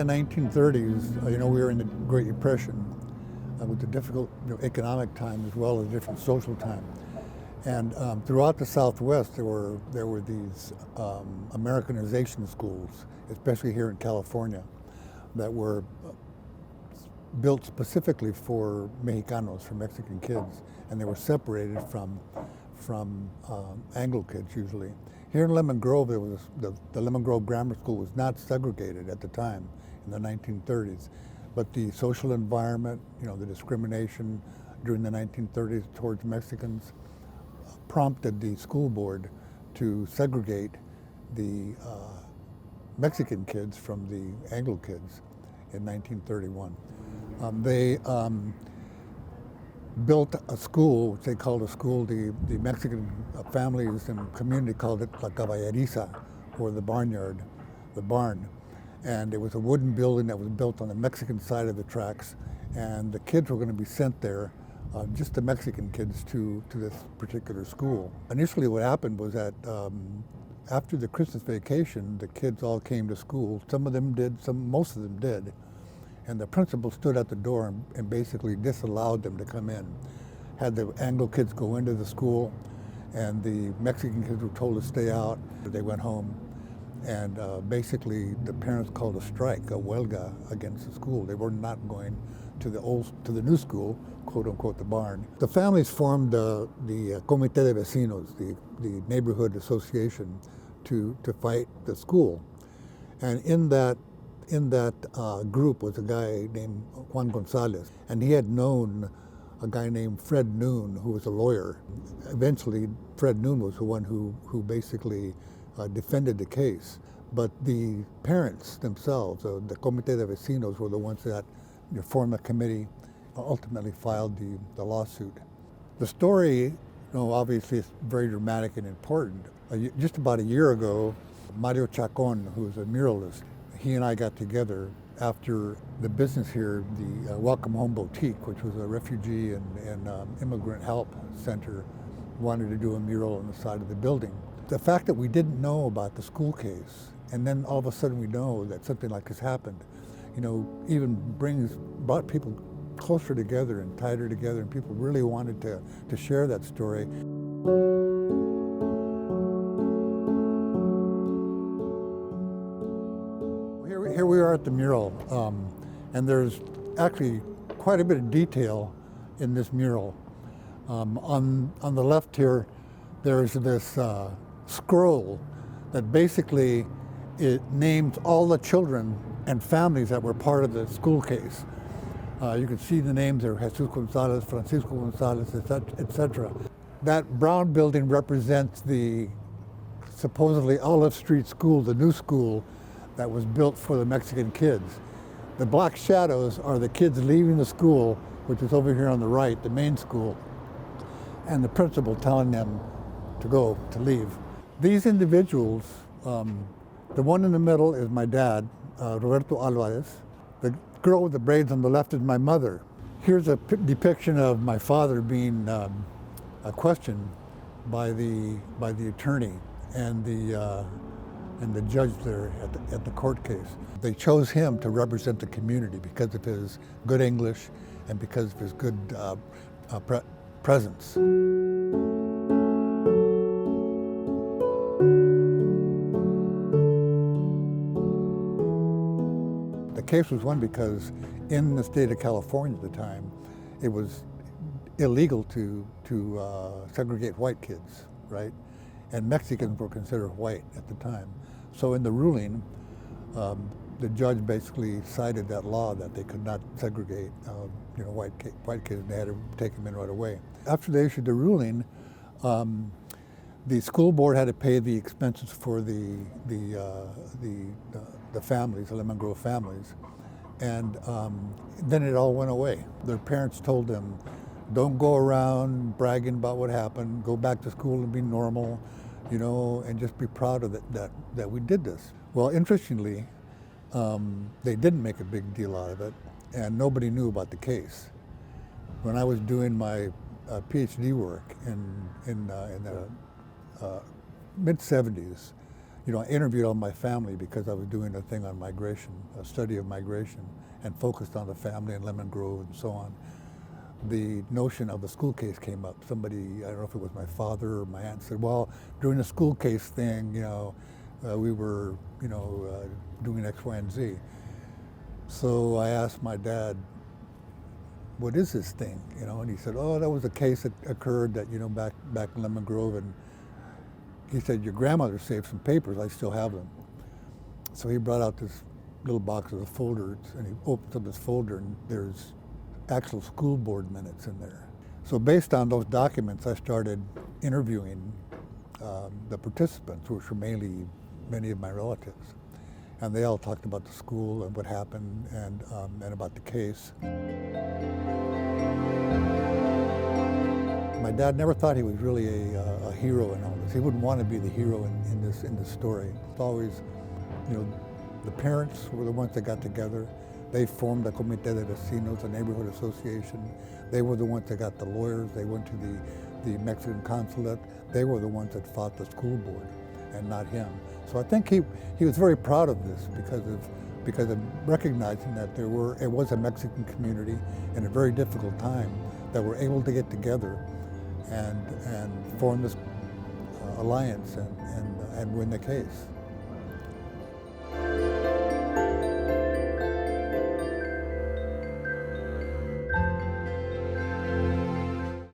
1930s, we were in the Great Depression. It was a difficult economic time as well as a different social time. And throughout the Southwest, there were these Americanization schools, especially here in California, that were built specifically for Mexicanos, for Mexican kids, and they were separated from Anglo kids usually. Here in Lemon Grove, there was the Lemon Grove Grammar School was not segregated at the time in the 1930s, but the social environment, the discrimination during the 1930s towards Mexicans prompted the school board to segregate the Mexican kids from the Anglo kids in 1931. They built a school, which they called a school, the Mexican families and community called it La Caballeriza, or the barnyard, the barn. And it was a wooden building that was built on the Mexican side of the tracks, and the kids were going to be sent there, just the Mexican kids, to this particular school. Initially what happened was that after the Christmas vacation, the kids all came to school. Some of them did, most of them did. And the principal stood at the door and basically disallowed them to come in. Had the Anglo kids go into the school, and the Mexican kids were told to stay out. They went home, and basically the parents called a strike, a huelga, against the school. They were not going to the new school, quote unquote, the barn. The families formed the Comité de Vecinos, the neighborhood association, to fight the school. And in that group was a guy named Juan Gonzalez, and he had known a guy named Fred Noon, who was a lawyer. Eventually, Fred Noon was the one who basically defended the case. But the parents themselves, the Comité de Vecinos, were the ones that formed a committee, ultimately filed the lawsuit. The story, obviously is very dramatic and important. Just about a year ago, Mario Chacon, who was a muralist, he and I got together after the business here, the Welcome Home Boutique, which was a refugee and immigrant help center, wanted to do a mural on the side of the building. The fact that we didn't know about the school case, and then all of a sudden we know that something like this happened, even brought people closer together and tighter together, and people really wanted to share that story. Here we are at the mural, and there's actually quite a bit of detail in this mural. On the left here, there's this scroll that basically it names all the children and families that were part of the school case. You can see the names there: Jesus Gonzalez, Francisco Gonzalez, etc. That brown building represents the supposedly Olive Street School, the new school that was built for the Mexican kids. The black shadows are the kids leaving the school, which is over here on the right, the main school, and the principal telling them to leave. These individuals, the one in the middle is my dad, Roberto Alvarez. The girl with the braids on the left is my mother. Here's a depiction of my father being questioned by the attorney and the judge there at the court case. They chose him to represent the community because of his good English and because of his good presence. The case was won because in the state of California at the time, it was illegal to segregate white kids, right? And Mexicans were considered white at the time. So in the ruling, the judge basically cited that law that they could not segregate, white kids, and they had to take them in right away. After they issued the ruling, the school board had to pay the expenses for the families, the Lemon Grove families, and then it all went away. Their parents told them, don't go around bragging about what happened, go back to school and be normal, and just be proud of that we did this. Well, interestingly, they didn't make a big deal out of it, and nobody knew about the case. When I was doing my PhD work in the mid-70s, I interviewed all my family because I was doing a thing on migration, a study of migration, and focused on the family in Lemon Grove and so on. The notion of the school case came up. Somebody, I don't know if it was my father or my aunt, said, well, during the school case thing, we were, doing X, Y, and Z. So I asked my dad, what is this thing? And he said, oh, that was a case that occurred that, back in Lemon Grove. And he said, your grandmother saved some papers, I still have them. So he brought out this little box of the folders, and he opens up this folder, and there's actual school board minutes in there. So based on those documents, I started interviewing the participants, which were mainly many of my relatives. And they all talked about the school and what happened and about the case. My dad never thought he was really a hero in all this. He wouldn't want to be the hero in this story. It's always, the parents were the ones that got together. They formed the Comité de Vecinos, the neighborhood association. They were the ones that got the lawyers. They went to the Mexican consulate. They were the ones that fought the school board, and not him. So I think he was very proud of this because of recognizing that it was a Mexican community in a very difficult time that were able to get together and form this alliance and win the case.